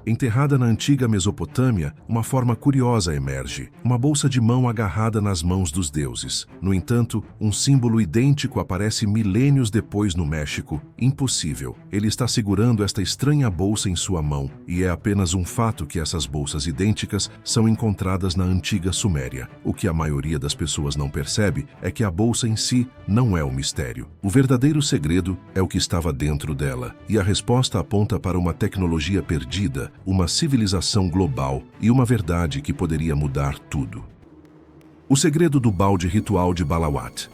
Enterrada na antiga Mesopotâmia, uma forma curiosa emerge, uma bolsa de mão agarrada nas mãos dos deuses. No entanto, um símbolo idêntico aparece milênios depois no México. Impossível. Ele está segurando esta estranha bolsa em sua mão, e é apenas um fato que essas bolsas idênticas são encontradas na antiga Suméria. O que a maioria das pessoas não percebe é que a bolsa em si não é um mistério. O verdadeiro segredo é o que estava dentro dela, e a resposta aponta para uma tecnologia perdida, uma civilização global e uma verdade que poderia mudar tudo. O segredo do balde ritual de Balawat.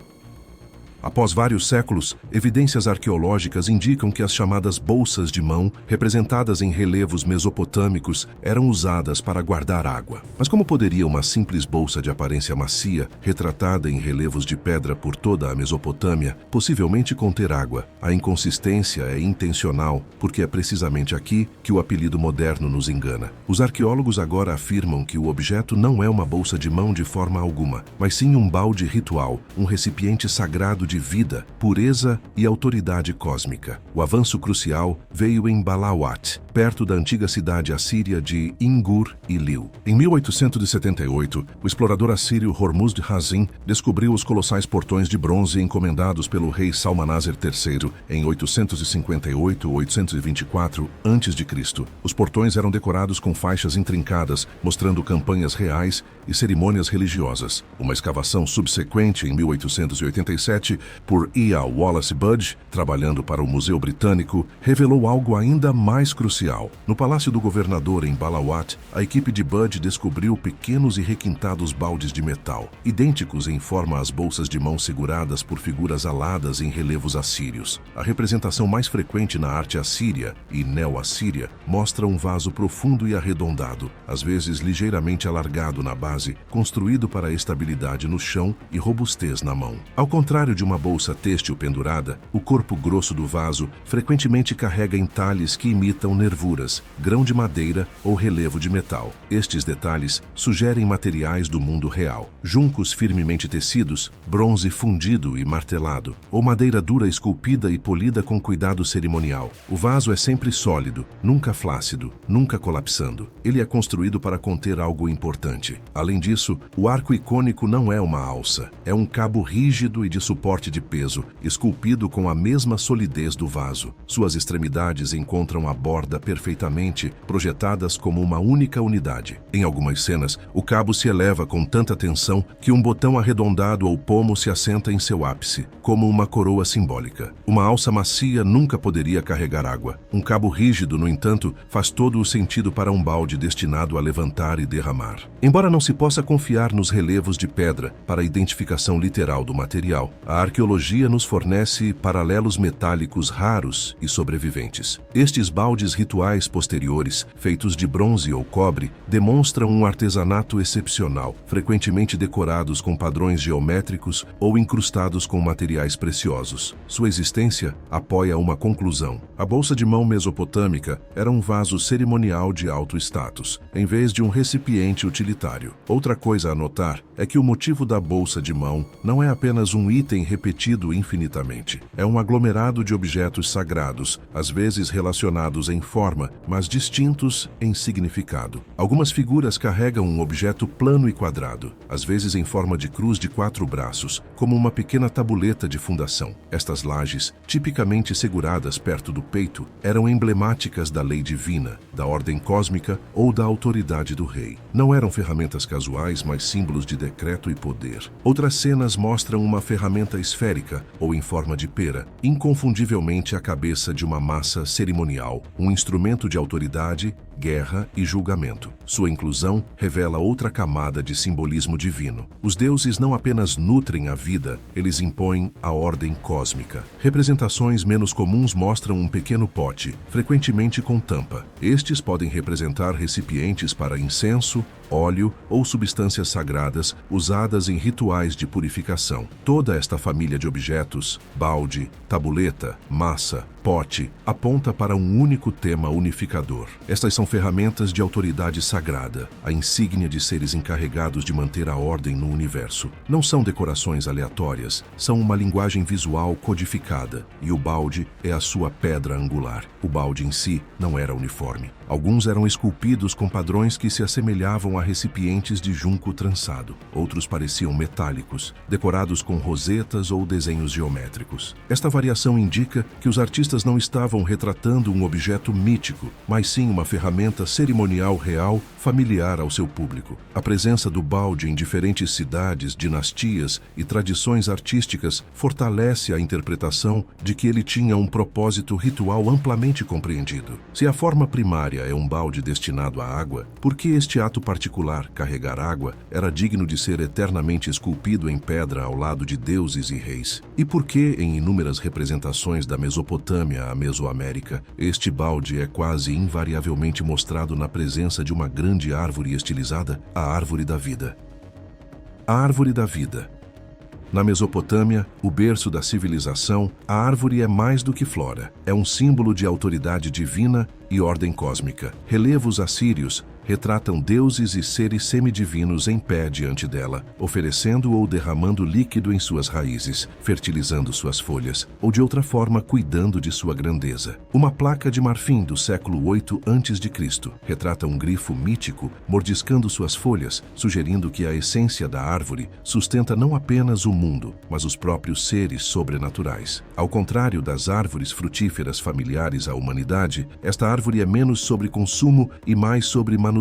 Após vários séculos, evidências arqueológicas indicam que as chamadas bolsas de mão, representadas em relevos mesopotâmicos, eram usadas para guardar água. Mas como poderia uma simples bolsa de aparência macia, retratada em relevos de pedra por toda a Mesopotâmia, possivelmente conter água? A inconsistência é intencional, porque é precisamente aqui que o apelido moderno nos engana. Os arqueólogos agora afirmam que o objeto não é uma bolsa de mão de forma alguma, mas sim um balde ritual, um recipiente sagrado de vida, pureza e autoridade cósmica. O avanço crucial veio em Balawat, perto da antiga cidade assíria de Engur-Iliu. Em 1878, o explorador assírio Hormuzd-Hazin descobriu os colossais portões de bronze encomendados pelo rei Salmaneser III em 858 ou 824 a.C. Os portões eram decorados com faixas intrincadas, mostrando campanhas reais e cerimônias religiosas. Uma escavação subsequente, em 1887, por E. A. Wallace Budge, trabalhando para o Museu Britânico, revelou algo ainda mais crucial. No Palácio do Governador, em Balawat, a equipe de Budge descobriu pequenos e requintados baldes de metal, idênticos em forma às bolsas de mão seguradas por figuras aladas em relevos assírios. A representação mais frequente na arte assíria e neo-assíria mostra um vaso profundo e arredondado, às vezes ligeiramente alargado na base, construído para a estabilidade no chão e robustez na mão. Ao contrário de uma bolsa têxtil pendurada, o corpo grosso do vaso frequentemente carrega entalhes que imitam nervuras, grão de madeira ou relevo de metal. Estes detalhes sugerem materiais do mundo real: juncos firmemente tecidos, bronze fundido e martelado, ou madeira dura esculpida e polida com cuidado cerimonial. O vaso é sempre sólido, nunca flácido, nunca colapsando. Ele é construído para conter algo importante. Além disso, o arco icônico não é uma alça, é um cabo rígido e de suporte de peso, esculpido com a mesma solidez do vaso. Suas extremidades encontram a borda perfeitamente, projetadas como uma única unidade. Em algumas cenas, o cabo se eleva com tanta tensão que um botão arredondado ou pomo se assenta em seu ápice, como uma coroa simbólica. Uma alça macia nunca poderia carregar água. Um cabo rígido, no entanto, faz todo o sentido para um balde destinado a levantar e derramar. Embora não se possa confiar nos relevos de pedra para a identificação literal do material, a arqueologia nos fornece paralelos metálicos raros e sobreviventes. Estes baldes rituais posteriores, feitos de bronze ou cobre, demonstram um artesanato excepcional, frequentemente decorados com padrões geométricos ou incrustados com materiais preciosos. Sua existência apoia uma conclusão. A bolsa de mão mesopotâmica era um vaso cerimonial de alto status, em vez de um recipiente utilitário. Outra coisa a notar é que o motivo da bolsa de mão não é apenas um item repetido infinitamente. É um aglomerado de objetos sagrados, às vezes relacionados em forma, mas distintos em significado. Algumas figuras carregam um objeto plano e quadrado, às vezes em forma de cruz de 4 braços, como uma pequena tabuleta de fundação. Estas lajes, tipicamente seguradas perto do peito, eram emblemáticas da lei divina, da ordem cósmica ou da autoridade do rei. Não eram ferramentas casuais, mas símbolos de decreto e poder. Outras cenas mostram uma ferramenta esférica ou em forma de pera, inconfundivelmente a cabeça de uma massa cerimonial, um instrumento de autoridade, guerra e julgamento. Sua inclusão revela outra camada de simbolismo divino. Os deuses não apenas nutrem a vida, eles impõem a ordem cósmica. Representações menos comuns mostram um pequeno pote, frequentemente com tampa. Estes podem representar recipientes para incenso, óleo ou substâncias sagradas usadas em rituais de purificação. Toda esta família de objetos, balde, tabuleta, massa, pote aponta para um único tema unificador. Estas são ferramentas de autoridade sagrada, a insígnia de seres encarregados de manter a ordem no universo. Não são decorações aleatórias, são uma linguagem visual codificada, e o balde é a sua pedra angular. O balde em si não era uniforme. Alguns eram esculpidos com padrões que se assemelhavam a recipientes de junco trançado. Outros pareciam metálicos, decorados com rosetas ou desenhos geométricos. Esta variação indica que os artistas não estavam retratando um objeto mítico, mas sim uma ferramenta cerimonial real, familiar ao seu público. A presença do balde em diferentes cidades, dinastias e tradições artísticas fortalece a interpretação de que ele tinha um propósito ritual amplamente compreendido. Se a forma primária é um balde destinado à água, por que este ato particular, carregar água, era digno de ser eternamente esculpido em pedra ao lado de deuses e reis? E por que, em inúmeras representações da Mesopotâmia à Mesoamérica, este balde é quase invariavelmente mostrado na presença de uma grande árvore estilizada, a árvore da vida? A árvore da vida. Na Mesopotâmia, o berço da civilização, a árvore é mais do que flora. É um símbolo de autoridade divina e ordem cósmica. Relevos assírios retratam deuses e seres semidivinos em pé diante dela, oferecendo ou derramando líquido em suas raízes, fertilizando suas folhas, ou de outra forma cuidando de sua grandeza. Uma placa de marfim do século 8 a.C. retrata um grifo mítico mordiscando suas folhas, sugerindo que a essência da árvore sustenta não apenas o mundo, mas os próprios seres sobrenaturais. Ao contrário das árvores frutíferas familiares à humanidade, esta árvore é menos sobre consumo e mais sobre manutenção.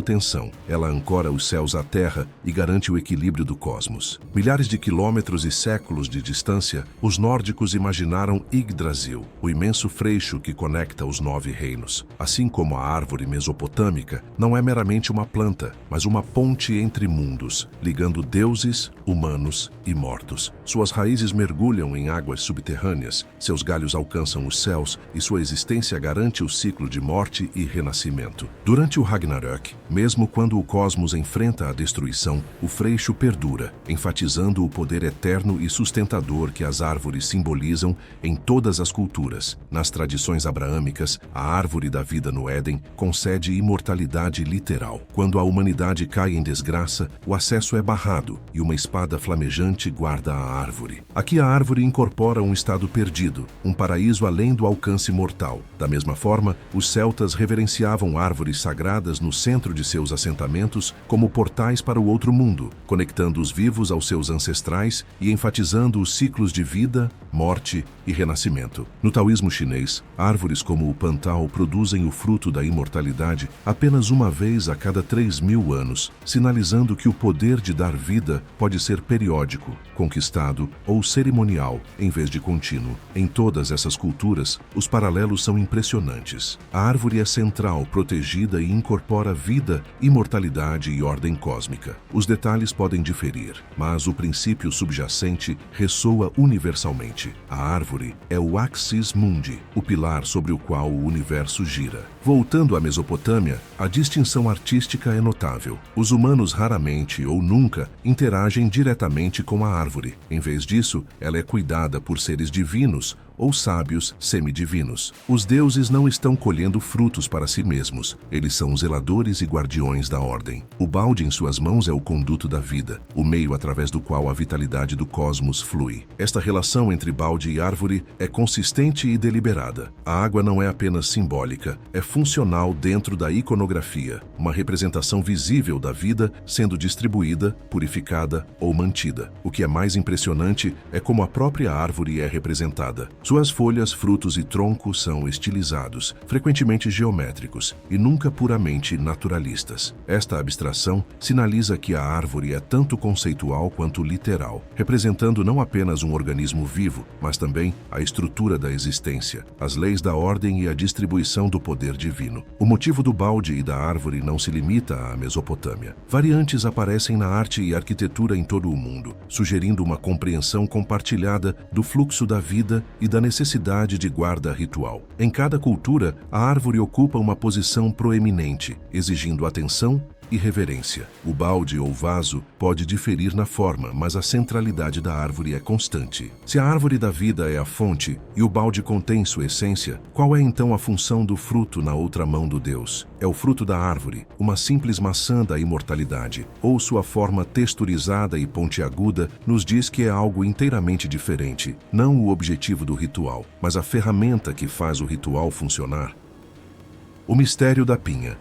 Ela ancora os céus à terra e garante o equilíbrio do cosmos. Milhares de quilômetros e séculos de distância, os nórdicos imaginaram Yggdrasil, o imenso freixo que conecta os 9 reinos. Assim como a árvore mesopotâmica, não é meramente uma planta, mas uma ponte entre mundos, ligando deuses, humanos e mortos. Suas raízes mergulham em águas subterrâneas, seus galhos alcançam os céus e sua existência garante o ciclo de morte e renascimento. Durante o Ragnarök, mesmo quando o cosmos enfrenta a destruição, o freixo perdura, enfatizando o poder eterno e sustentador que as árvores simbolizam em todas as culturas. Nas tradições abraâmicas, a árvore da vida no Éden concede imortalidade literal. Quando a humanidade cai em desgraça, o acesso é barrado e uma espada flamejante guarda a árvore. Aqui a árvore incorpora um estado perdido, um paraíso além do alcance mortal. Da mesma forma, os celtas reverenciavam árvores sagradas no centro de seus assentamentos como portais para o outro mundo, conectando os vivos aos seus ancestrais e enfatizando os ciclos de vida, morte e renascimento. No taoísmo chinês, árvores como o pantao produzem o fruto da imortalidade apenas uma vez a cada 3.000 anos, sinalizando que o poder de dar vida pode ser periódico, conquistado ou cerimonial, em vez de contínuo. Em todas essas culturas, os paralelos são impressionantes. A árvore é central, protegida e incorpora vida, imortalidade e ordem cósmica. Os detalhes podem diferir, mas o princípio subjacente ressoa universalmente. A árvore é o Axis Mundi, o pilar sobre o qual o universo gira. Voltando à Mesopotâmia, a distinção artística é notável. Os humanos raramente ou nunca interagem diretamente com a árvore. Em vez disso, ela é cuidada por seres divinos ou sábios semidivinos. Os deuses não estão colhendo frutos para si mesmos. Eles são zeladores e guardiões da ordem. O balde em suas mãos é o conduto da vida, o meio através do qual a vitalidade do cosmos flui. Esta relação entre balde e árvore é consistente e deliberada. A água não é apenas simbólica, é funcional dentro da iconografia, uma representação visível da vida sendo distribuída, purificada ou mantida. O que é mais impressionante é como a própria árvore é representada. Suas folhas, frutos e troncos são estilizados, frequentemente geométricos e nunca puramente naturalistas. Esta abstração sinaliza que a árvore é tanto conceitual quanto literal, representando não apenas um organismo vivo, mas também a estrutura da existência, as leis da ordem e a distribuição do poder divino. O motivo do balde e da árvore não se limita à Mesopotâmia. Variantes aparecem na arte e arquitetura em todo o mundo, sugerindo uma compreensão compartilhada do fluxo da vida e da necessidade de guarda ritual. Em cada cultura, a árvore ocupa uma posição proeminente, exigindo atenção e reverência. O balde ou vaso pode diferir na forma, mas a centralidade da árvore é constante. Se a árvore da vida é a fonte e o balde contém sua essência, qual é então a função do fruto na outra mão do Deus? É o fruto da árvore, uma simples maçã da imortalidade, ou sua forma texturizada e pontiaguda nos diz que é algo inteiramente diferente, não o objetivo do ritual, mas a ferramenta que faz o ritual funcionar. O mistério da pinha.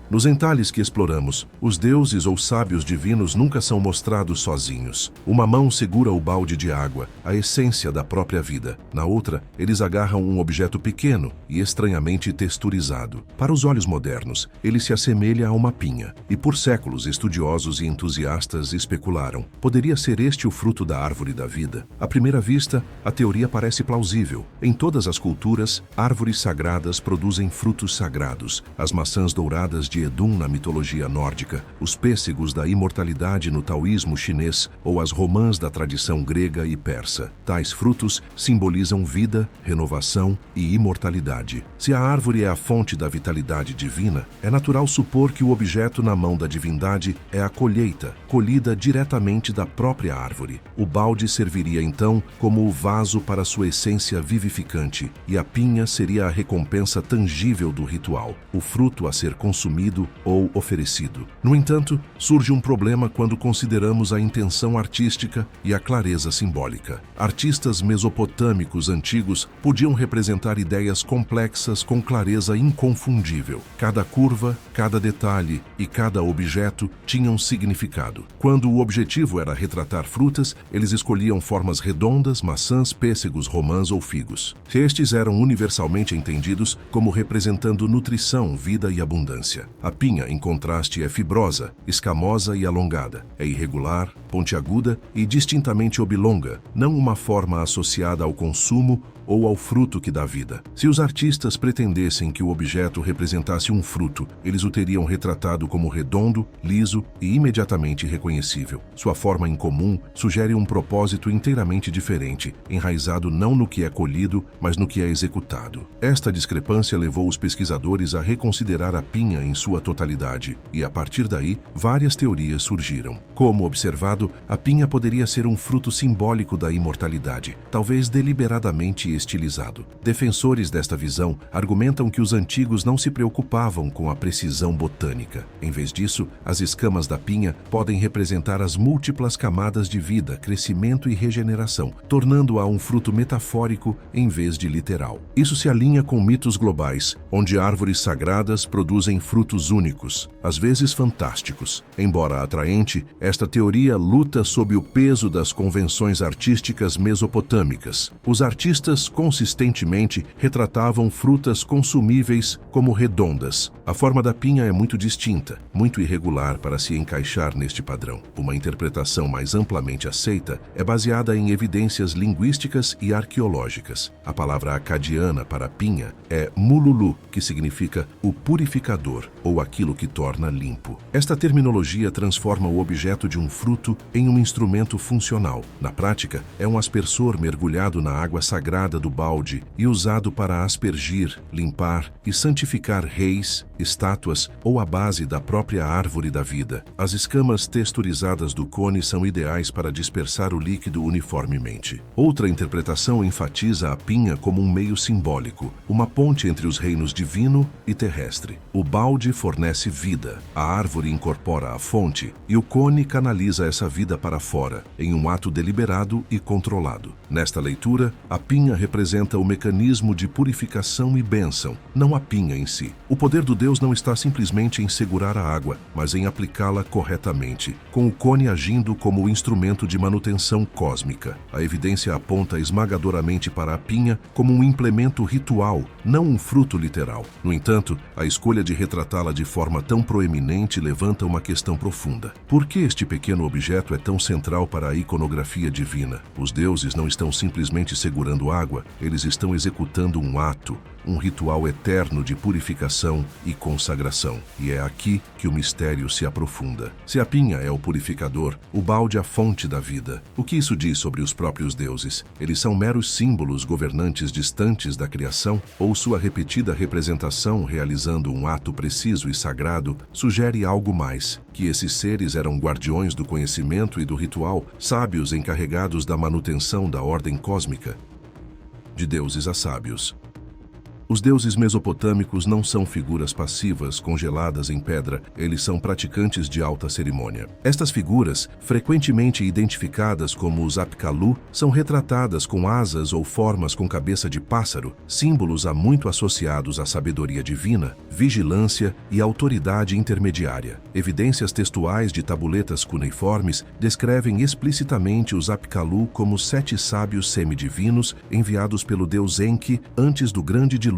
Nos entalhes que exploramos, os deuses ou sábios divinos nunca são mostrados sozinhos. Uma mão segura o balde de água, a essência da própria vida. Na outra, eles agarram um objeto pequeno e estranhamente texturizado. Para os olhos modernos, ele se assemelha a uma pinha. E por séculos, estudiosos e entusiastas especularam: poderia ser este o fruto da árvore da vida? À primeira vista, a teoria parece plausível. Em todas as culturas, árvores sagradas produzem frutos sagrados. As maçãs douradas de Edum na mitologia nórdica, os pêssegos da imortalidade no taoísmo chinês ou as romãs da tradição grega e persa. Tais frutos simbolizam vida, renovação e imortalidade. Se a árvore é a fonte da vitalidade divina, é natural supor que o objeto na mão da divindade é a colheita, colhida diretamente da própria árvore. O balde serviria então como o vaso para sua essência vivificante, e a pinha seria a recompensa tangível do ritual, o fruto a ser consumido ou oferecido. No entanto, surge um problema quando consideramos a intenção artística e a clareza simbólica. Artistas mesopotâmicos antigos podiam representar ideias complexas com clareza inconfundível. Cada curva, cada detalhe e cada objeto tinham significado. Quando o objetivo era retratar frutas, eles escolhiam formas redondas, maçãs, pêssegos, romãs ou figos. Estes eram universalmente entendidos como representando nutrição, vida e abundância. A pinha, em contraste, é fibrosa, escamosa e alongada. É irregular, pontiaguda e distintamente oblonga, não uma forma associada ao consumo ou ao fruto que dá vida. Se os artistas pretendessem que o objeto representasse um fruto, eles o teriam retratado como redondo, liso e imediatamente reconhecível. Sua forma incomum sugere um propósito inteiramente diferente, enraizado não no que é colhido, mas no que é executado. Esta discrepância levou os pesquisadores a reconsiderar a pinha em sua totalidade, e a partir daí, várias teorias surgiram. Como observado, a pinha poderia ser um fruto simbólico da imortalidade, talvez deliberadamente estilizado. Defensores desta visão argumentam que os antigos não se preocupavam com a precisão botânica. Em vez disso, as escamas da pinha podem representar as múltiplas camadas de vida, crescimento e regeneração, tornando-a um fruto metafórico em vez de literal. Isso se alinha com mitos globais, onde árvores sagradas produzem frutos únicos, às vezes fantásticos. Embora atraente, esta teoria luta sob o peso das convenções artísticas mesopotâmicas. Os artistas consistentemente retratavam frutas consumíveis como redondas. A forma da pinha é muito distinta, muito irregular para se encaixar neste padrão. Uma interpretação mais amplamente aceita é baseada em evidências linguísticas e arqueológicas. A palavra acadiana para pinha é mululu, que significa o purificador ou aquilo que torna limpo. Esta terminologia transforma o objeto de um fruto em um instrumento funcional. Na prática, é um aspersor mergulhado na água sagrada do balde e usado para aspergir, limpar e santificar reis, estátuas ou a base da própria árvore da vida. As escamas texturizadas do cone são ideais para dispersar o líquido uniformemente. Outra interpretação enfatiza a pinha como um meio simbólico, uma ponte entre os reinos divino e terrestre. O balde fornece vida, a árvore incorpora a fonte e o cone canaliza essa vida para fora, em um ato deliberado e controlado. Nesta leitura, a pinha representa o mecanismo de purificação e bênção, não a pinha em si. O poder do Deus não está simplesmente em segurar a água, mas em aplicá-la corretamente, com o cone agindo como o instrumento de manutenção cósmica. A evidência aponta esmagadoramente para a pinha como um implemento ritual, não um fruto literal. No entanto, a escolha de retratá-la de forma tão proeminente levanta uma questão profunda. Por que este pequeno objeto é tão central para a iconografia divina? Os deuses não estão simplesmente segurando água, água, eles estão executando um ato, um ritual eterno de purificação e consagração. E é aqui que o mistério se aprofunda. Se a pinha é o purificador, o balde a fonte da vida. O que isso diz sobre os próprios deuses? Eles são meros símbolos governantes distantes da criação? Ou sua repetida representação realizando um ato preciso e sagrado sugere algo mais? Que esses seres eram guardiões do conhecimento e do ritual, sábios encarregados da manutenção da ordem cósmica? De deuses a sábios. Os deuses mesopotâmicos não são figuras passivas congeladas em pedra, eles são praticantes de alta cerimônia. Estas figuras, frequentemente identificadas como os Apkallu, são retratadas com asas ou formas com cabeça de pássaro, símbolos há muito associados à sabedoria divina, vigilância e autoridade intermediária. Evidências textuais de tabuletas cuneiformes descrevem explicitamente os Apkallu como 7 sábios semidivinos enviados pelo deus Enki antes do grande dilúvio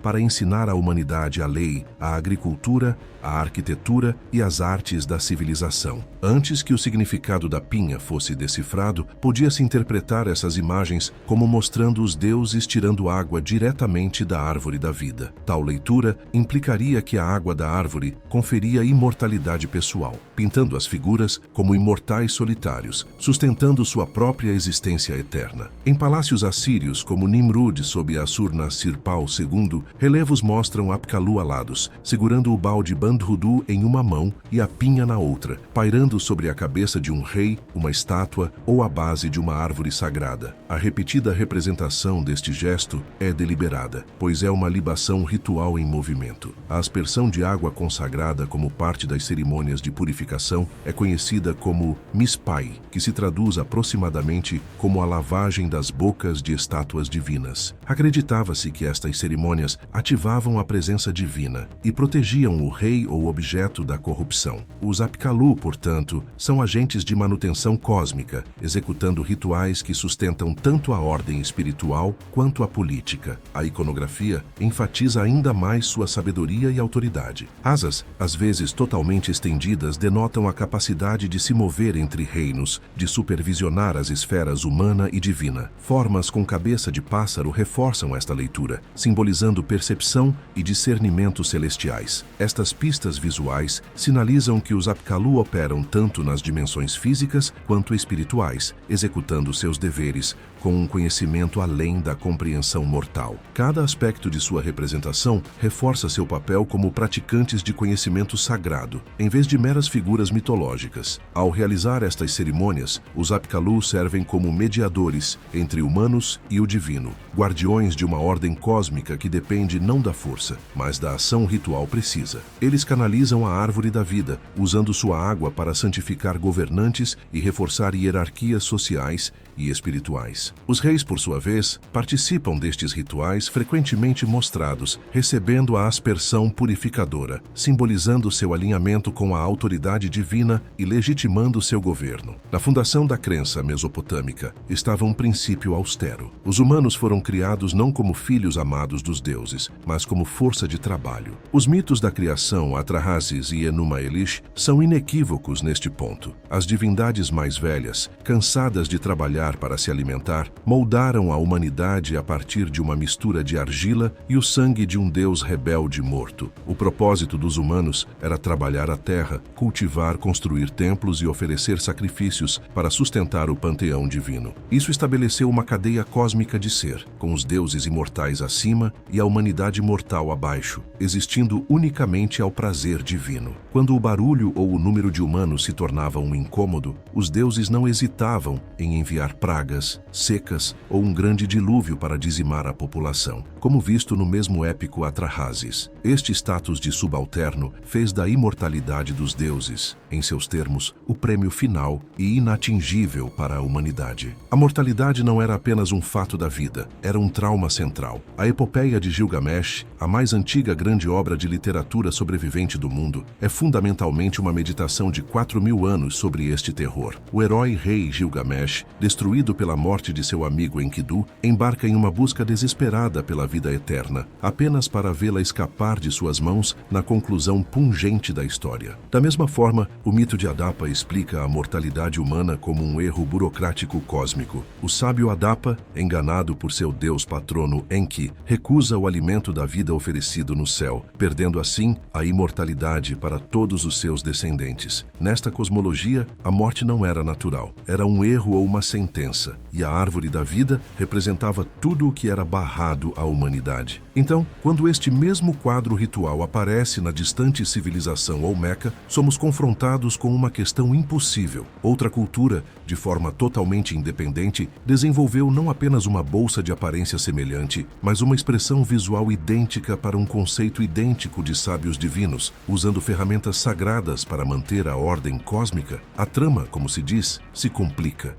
para ensinar à humanidade a lei, a agricultura, a arquitetura e as artes da civilização. Antes que o significado da pinha fosse decifrado, podia-se interpretar essas imagens como mostrando os deuses tirando água diretamente da árvore da vida. Tal leitura implicaria que a água da árvore conferia imortalidade pessoal, pintando as figuras como imortais solitários, sustentando sua própria existência eterna. Em palácios assírios, como Nimrud sob Assur-Nassir-Pal II, relevos mostram Apkallu alados, segurando o balde Bandhudu em uma mão e a pinha na outra, pairando sobre a cabeça de um rei, uma estátua ou a base de uma árvore sagrada. A repetida representação deste gesto é deliberada, pois é uma libação ritual em movimento. A aspersão de água consagrada como parte das cerimônias de purificação é conhecida como mispai, que se traduz aproximadamente como a lavagem das bocas de estátuas divinas. Acreditava-se que estas cerimônias ativavam a presença divina e protegiam o rei ou objeto da corrupção. Os Apkallu, portanto, são agentes de manutenção cósmica, executando rituais que sustentam tanto a ordem espiritual quanto a política. A iconografia enfatiza ainda mais sua sabedoria e autoridade. Asas, às vezes totalmente estendidas, denotam a capacidade de se mover entre reinos, de supervisionar as esferas humana e divina. Formas com cabeça de pássaro reforçam esta leitura, simbolizando percepção e discernimento celestiais. Estas pistas visuais sinalizam que os Apkallu operam tanto nas dimensões físicas quanto espirituais, executando seus deveres com um conhecimento além da compreensão mortal. Cada aspecto de sua representação reforça seu papel como praticantes de conhecimento sagrado, em vez de meras figuras mitológicas. Ao realizar estas cerimônias, os Apkallu servem como mediadores entre humanos e o divino, guardiões de uma ordem cósmica que depende não da força, mas da ação ritual precisa. Eles canalizam a árvore da vida, usando sua água para santificar governantes e reforçar hierarquias sociais e espirituais. Os reis, por sua vez, participam destes rituais frequentemente mostrados, recebendo a aspersão purificadora, simbolizando seu alinhamento com a autoridade divina e legitimando seu governo. Na fundação da crença mesopotâmica estava um princípio austero. Os humanos foram criados não como filhos amados dos deuses, mas como força de trabalho. Os mitos da criação, Atrahasis e Enuma Elish, são inequívocos neste ponto. As divindades mais velhas, cansadas de trabalhar para se alimentar, moldaram a humanidade a partir de uma mistura de argila e o sangue de um deus rebelde morto. O propósito dos humanos era trabalhar a terra, cultivar, construir templos e oferecer sacrifícios para sustentar o panteão divino. Isso estabeleceu uma cadeia cósmica de ser, com os deuses imortais acima e a humanidade mortal abaixo, existindo unicamente ao prazer divino. Quando o barulho ou o número de humanos se tornava um incômodo, os deuses não hesitavam em enviar pragas, secas ou um grande dilúvio para dizimar a população, como visto no mesmo épico Atrahasis. Este status de subalterno fez da imortalidade dos deuses, em seus termos, o prêmio final e inatingível para a humanidade. A mortalidade não era apenas um fato da vida, era um trauma central. A epopeia Epopeia de Gilgamesh, a mais antiga grande obra de literatura sobrevivente do mundo, é fundamentalmente uma meditação de 4.000 anos sobre este terror. O herói rei Gilgamesh, destruído pela morte de seu amigo Enkidu, embarca em uma busca desesperada pela vida eterna, apenas para vê-la escapar de suas mãos na conclusão pungente da história. Da mesma forma, o mito de Adapa explica a mortalidade humana como um erro burocrático cósmico. O sábio Adapa, enganado por seu deus patrono Enki, recusa o alimento da vida oferecido no céu, perdendo assim a imortalidade para todos os seus descendentes. Nesta cosmologia, a morte não era natural, era um erro ou uma sentença, e a árvore da vida representava tudo o que era barrado à humanidade. Então, quando este mesmo quadro ritual aparece na distante civilização Olmeca, somos confrontados com uma questão impossível. Outra cultura, de forma totalmente independente, desenvolveu não apenas uma bolsa de aparência semelhante, mas uma expressão visual idêntica para um conceito idêntico de sábios divinos, usando ferramentas sagradas para manter a ordem cósmica. A trama, como se diz, se complica.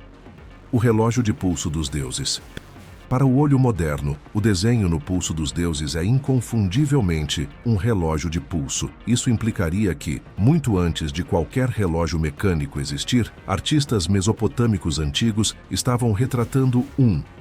O relógio de pulso dos deuses. Para o olho moderno, o desenho no pulso dos deuses é inconfundivelmente um relógio de pulso. Isso implicaria que, muito antes de qualquer relógio mecânico existir, artistas mesopotâmicos antigos estavam retratando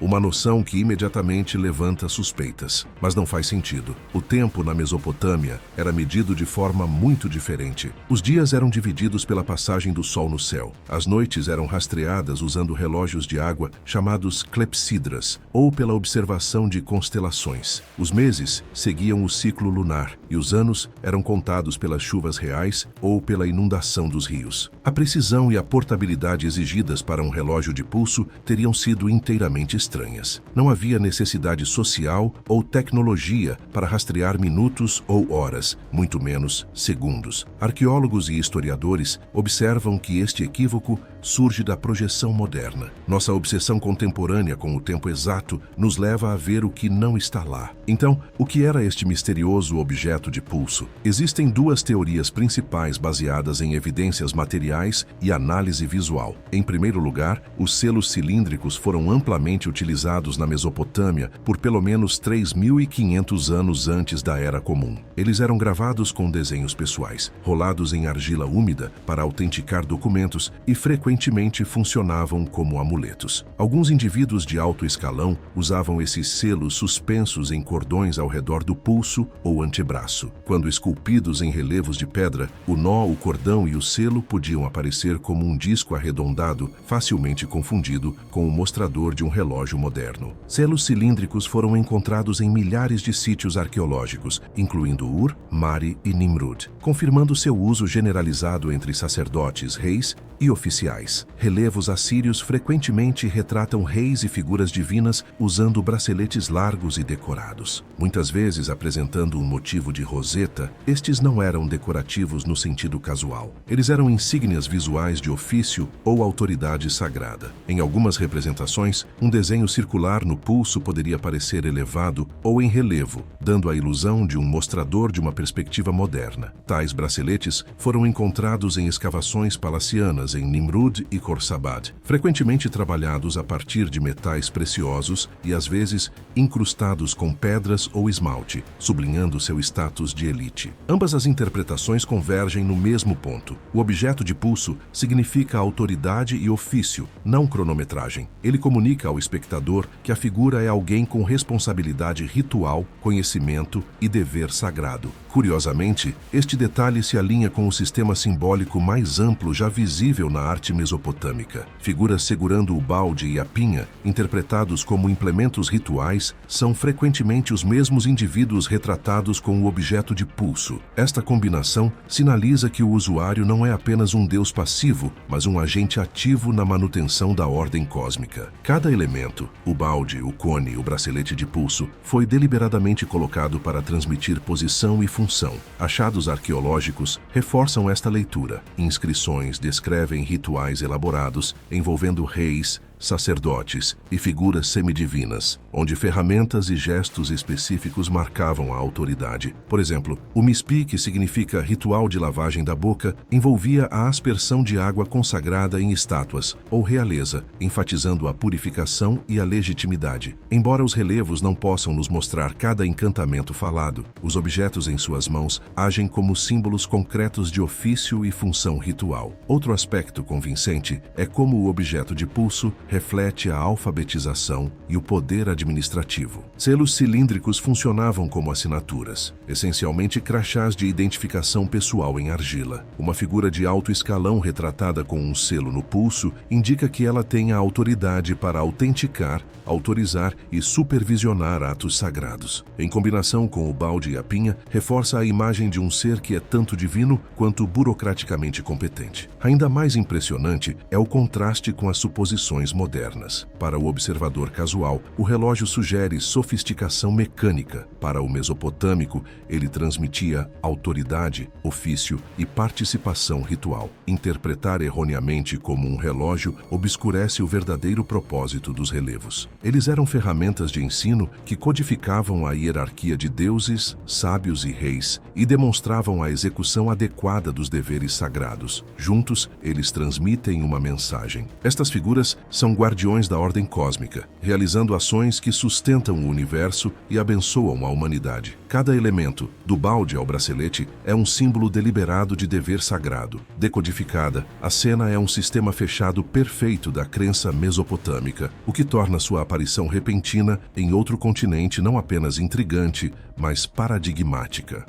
uma noção que imediatamente levanta suspeitas. Mas não faz sentido. O tempo na Mesopotâmia era medido de forma muito diferente. Os dias eram divididos pela passagem do sol no céu. As noites eram rastreadas usando relógios de água chamados clepsidras, ou pela observação de constelações. Os meses seguiam o ciclo lunar e os anos eram contados pelas chuvas reais ou pela inundação dos rios. A precisão e a portabilidade exigidas para um relógio de pulso teriam sido inteiramente estranhas. Não havia necessidade social ou tecnologia para rastrear minutos ou horas, muito menos segundos. Arqueólogos e historiadores observam que este equívoco surge da projeção moderna. Nossa obsessão contemporânea com o tempo exato nos leva a ver o que não está lá. Então, o que era este misterioso objeto de pulso? Existem duas teorias principais baseadas em evidências materiais e análise visual. Em primeiro lugar, os selos cilíndricos foram amplamente utilizados na Mesopotâmia por pelo menos 3.500 anos antes da Era Comum. Eles eram gravados com desenhos pessoais, rolados em argila úmida para autenticar documentos e frequentemente funcionavam como amuletos. Alguns indivíduos de alto escalão usavam esses selos suspensos em cordões ao redor do pulso ou antebraço. Quando esculpidos em relevos de pedra, o nó, o cordão e o selo podiam aparecer como um disco arredondado, facilmente confundido com o mostrador de um relógio moderno. Selos cilíndricos foram encontrados em milhares de sítios arqueológicos, incluindo Ur, Mari e Nimrud, confirmando seu uso generalizado entre sacerdotes, reis e oficiais. Relevos assírios frequentemente retratam reis e figuras divinas usando braceletes largos e decorados. Muitas vezes apresentando um motivo de roseta, estes não eram decorativos no sentido casual. Eles eram insígnias visuais de ofício ou autoridade sagrada. Em algumas representações, um desenho circular no pulso poderia parecer elevado ou em relevo, dando a ilusão de um mostrador de uma perspectiva moderna. Tais braceletes foram encontrados em escavações palacianas em Nimrud e Khorsabad, frequentemente trabalhados a partir de metais preciosos e às vezes incrustados com pedras ou esmalte, sublinhando seu status de elite. Ambas as interpretações convergem no mesmo ponto. O objeto de pulso significa autoridade e ofício, não cronometragem. Ele comunica ao espectador que a figura é alguém com responsabilidade ritual, conhecimento e dever sagrado. Curiosamente, este detalhe se alinha com o sistema simbólico mais amplo já visível na arte mesopotâmica. Figuras segurando o balde e a pinha, interpretados como implementos rituais, são frequentemente os mesmos indivíduos retratados com o objeto de pulso. Esta combinação sinaliza que o usuário não é apenas um deus passivo, mas um agente ativo na manutenção da ordem cósmica. Cada elemento, o balde, o cone, o bracelete de pulso, foi deliberadamente colocado para transmitir posição e função. Achados arqueológicos reforçam esta leitura. Inscrições descrevem rituais elaborados envolvendo reis, sacerdotes e figuras semidivinas, onde ferramentas e gestos específicos marcavam a autoridade. Por exemplo, o mispi, que significa ritual de lavagem da boca, envolvia a aspersão de água consagrada em estátuas ou realeza, enfatizando a purificação e a legitimidade. Embora os relevos não possam nos mostrar cada encantamento falado, os objetos em suas mãos agem como símbolos concretos de ofício e função ritual. Outro aspecto convincente é como o objeto de pulso reflete a alfabetização e o poder administrativo. Selos cilíndricos funcionavam como assinaturas, essencialmente crachás de identificação pessoal em argila. Uma figura de alto escalão retratada com um selo no pulso indica que ela tem a autoridade para autenticar, autorizar e supervisionar atos sagrados. Em combinação com o balde e a pinha, reforça a imagem de um ser que é tanto divino quanto burocraticamente competente. Ainda mais impressionante é o contraste com as suposições modernas. Para o observador casual, o relógio sugere sofisticação mecânica. Para o mesopotâmico, ele transmitia autoridade, ofício e participação ritual. Interpretar erroneamente como um relógio obscurece o verdadeiro propósito dos relevos. Eles eram ferramentas de ensino que codificavam a hierarquia de deuses, sábios e reis e demonstravam a execução adequada dos deveres sagrados. Juntos, eles transmitem uma mensagem. Estas figuras são guardiões da ordem cósmica, realizando ações que sustentam o universo e abençoam a humanidade. Cada elemento, do balde ao bracelete, é um símbolo deliberado de dever sagrado. Decodificada, a cena é um sistema fechado perfeito da crença mesopotâmica, o que torna sua aparição repentina em outro continente não apenas intrigante, mas paradigmática.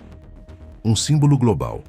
Um símbolo global.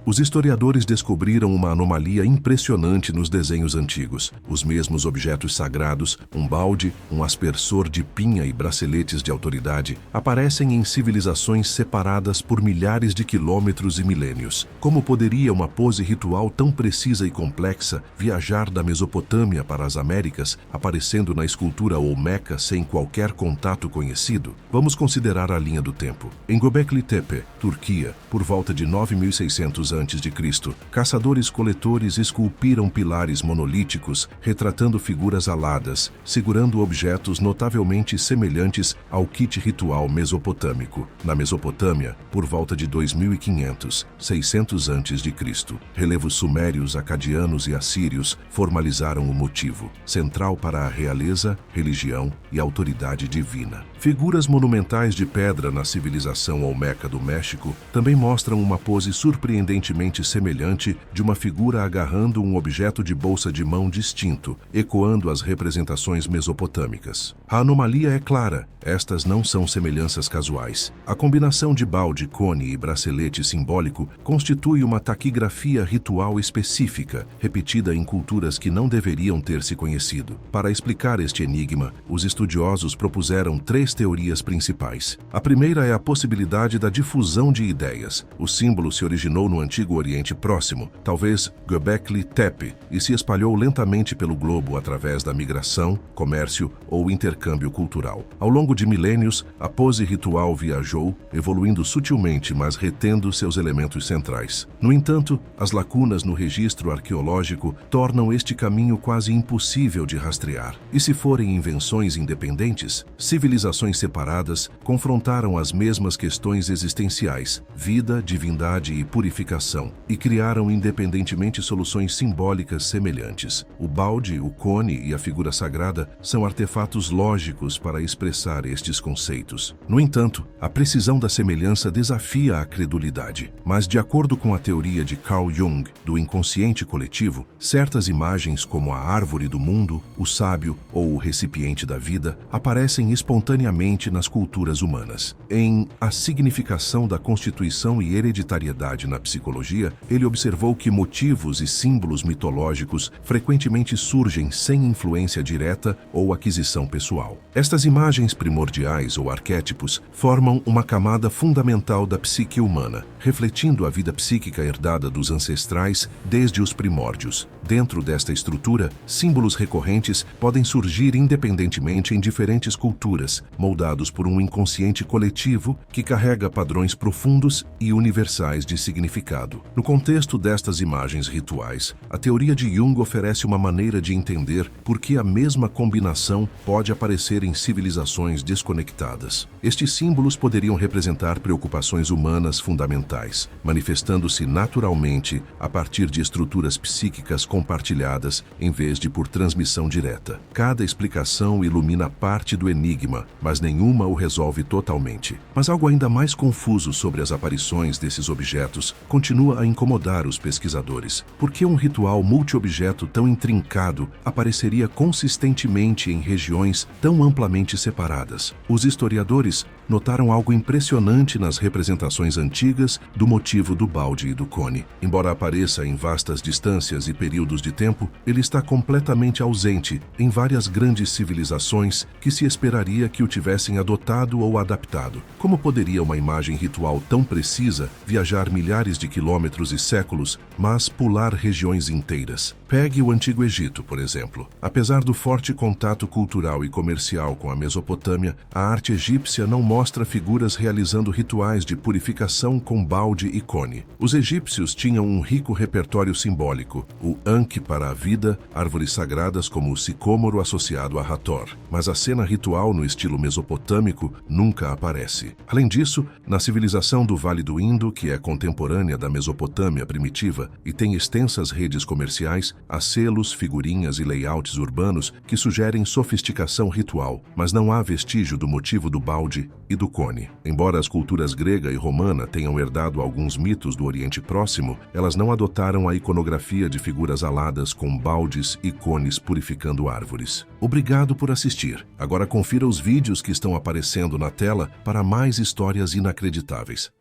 Os historiadores descobriram uma anomalia impressionante nos desenhos antigos. Os mesmos objetos sagrados, um balde, um aspersor de pinha e braceletes de autoridade, aparecem em civilizações separadas por milhares de quilômetros e milênios. Como poderia uma pose ritual tão precisa e complexa viajar da Mesopotâmia para as Américas, aparecendo na escultura olmeca sem qualquer contato conhecido? Vamos considerar a linha do tempo. Em Göbekli Tepe, Turquia, por volta de 9600 a.C., caçadores-coletores esculpiram pilares monolíticos, retratando figuras aladas, segurando objetos notavelmente semelhantes ao kit ritual mesopotâmico. Na Mesopotâmia, por volta de 2500, 600 a.C., relevos sumérios, acadianos e assírios formalizaram o motivo, central para a realeza, religião e autoridade divina. Figuras monumentais de pedra na civilização olmeca do México também mostram uma pose surpreendente semelhante de uma figura agarrando um objeto de bolsa de mão distinto, ecoando as representações mesopotâmicas. A anomalia é clara, estas não são semelhanças casuais. A combinação de balde, cone e bracelete simbólico constitui uma taquigrafia ritual específica, repetida em culturas que não deveriam ter se conhecido. Para explicar este enigma, os estudiosos propuseram 3 teorias principais. A primeira é a possibilidade da difusão de ideias. O símbolo se originou no Antigo Oriente Próximo, talvez Göbekli Tepe, e se espalhou lentamente pelo globo através da migração, comércio ou intercâmbio cultural. Ao longo de milênios, a pose ritual viajou, evoluindo sutilmente, mas retendo seus elementos centrais. No entanto, as lacunas no registro arqueológico tornam este caminho quase impossível de rastrear. E se forem invenções independentes, civilizações separadas confrontaram as mesmas questões existenciais, vida, divindade e purificação, e criaram independentemente soluções simbólicas semelhantes. O balde, o cone e a figura sagrada são artefatos lógicos para expressar estes conceitos. No entanto, a precisão da semelhança desafia a credulidade. Mas, de acordo com a teoria de Carl Jung, do inconsciente coletivo, certas imagens como a árvore do mundo, o sábio ou o recipiente da vida aparecem espontaneamente nas culturas humanas. Em A Significação da Constituição e Hereditariedade na Psicologia, ele observou que motivos e símbolos mitológicos frequentemente surgem sem influência direta ou aquisição pessoal. Estas imagens primordiais ou arquétipos formam uma camada fundamental da psique humana, refletindo a vida psíquica herdada dos ancestrais desde os primórdios. Dentro desta estrutura, símbolos recorrentes podem surgir independentemente em diferentes culturas, moldados por um inconsciente coletivo que carrega padrões profundos e universais de significado. No contexto destas imagens rituais, a teoria de Jung oferece uma maneira de entender por que a mesma combinação pode aparecer em civilizações desconectadas. Estes símbolos poderiam representar preocupações humanas fundamentais, manifestando-se naturalmente a partir de estruturas psíquicas compartilhadas em vez de por transmissão direta. Cada explicação ilumina parte do enigma, mas nenhuma o resolve totalmente. Mas algo ainda mais confuso sobre as aparições desses objetos continua a incomodar os pesquisadores. Por que um ritual multiobjeto tão intrincado apareceria consistentemente em regiões tão amplamente separadas? Os historiadores notaram algo impressionante nas representações antigas do motivo do balde e do cone. Embora apareça em vastas distâncias e períodos de tempo, ele está completamente ausente em várias grandes civilizações que se esperaria que o tivessem adotado ou adaptado. Como poderia uma imagem ritual tão precisa viajar milhares de quilômetros e séculos, mas pular regiões inteiras? Pegue o Antigo Egito, por exemplo. Apesar do forte contato cultural e comercial com a Mesopotâmia, a arte egípcia não mostra figuras realizando rituais de purificação com balde e cone. Os egípcios tinham um rico repertório simbólico, o Ankh para a vida, árvores sagradas como o sicômoro associado a Hathor, mas a cena ritual no estilo mesopotâmico nunca aparece. Além disso, na civilização do Vale do Indo, que é contemporânea da Mesopotâmia primitiva e tem extensas redes comerciais, há selos, figurinhas e layouts urbanos que sugerem sofisticação ritual, mas não há vestígio do motivo do balde e do cone. Embora as culturas grega e romana tenham herdado alguns mitos do Oriente Próximo, elas não adotaram a iconografia de figuras aladas com baldes e cones purificando árvores. Obrigado por assistir. Agora confira os vídeos que estão aparecendo na tela para mais histórias inacreditáveis.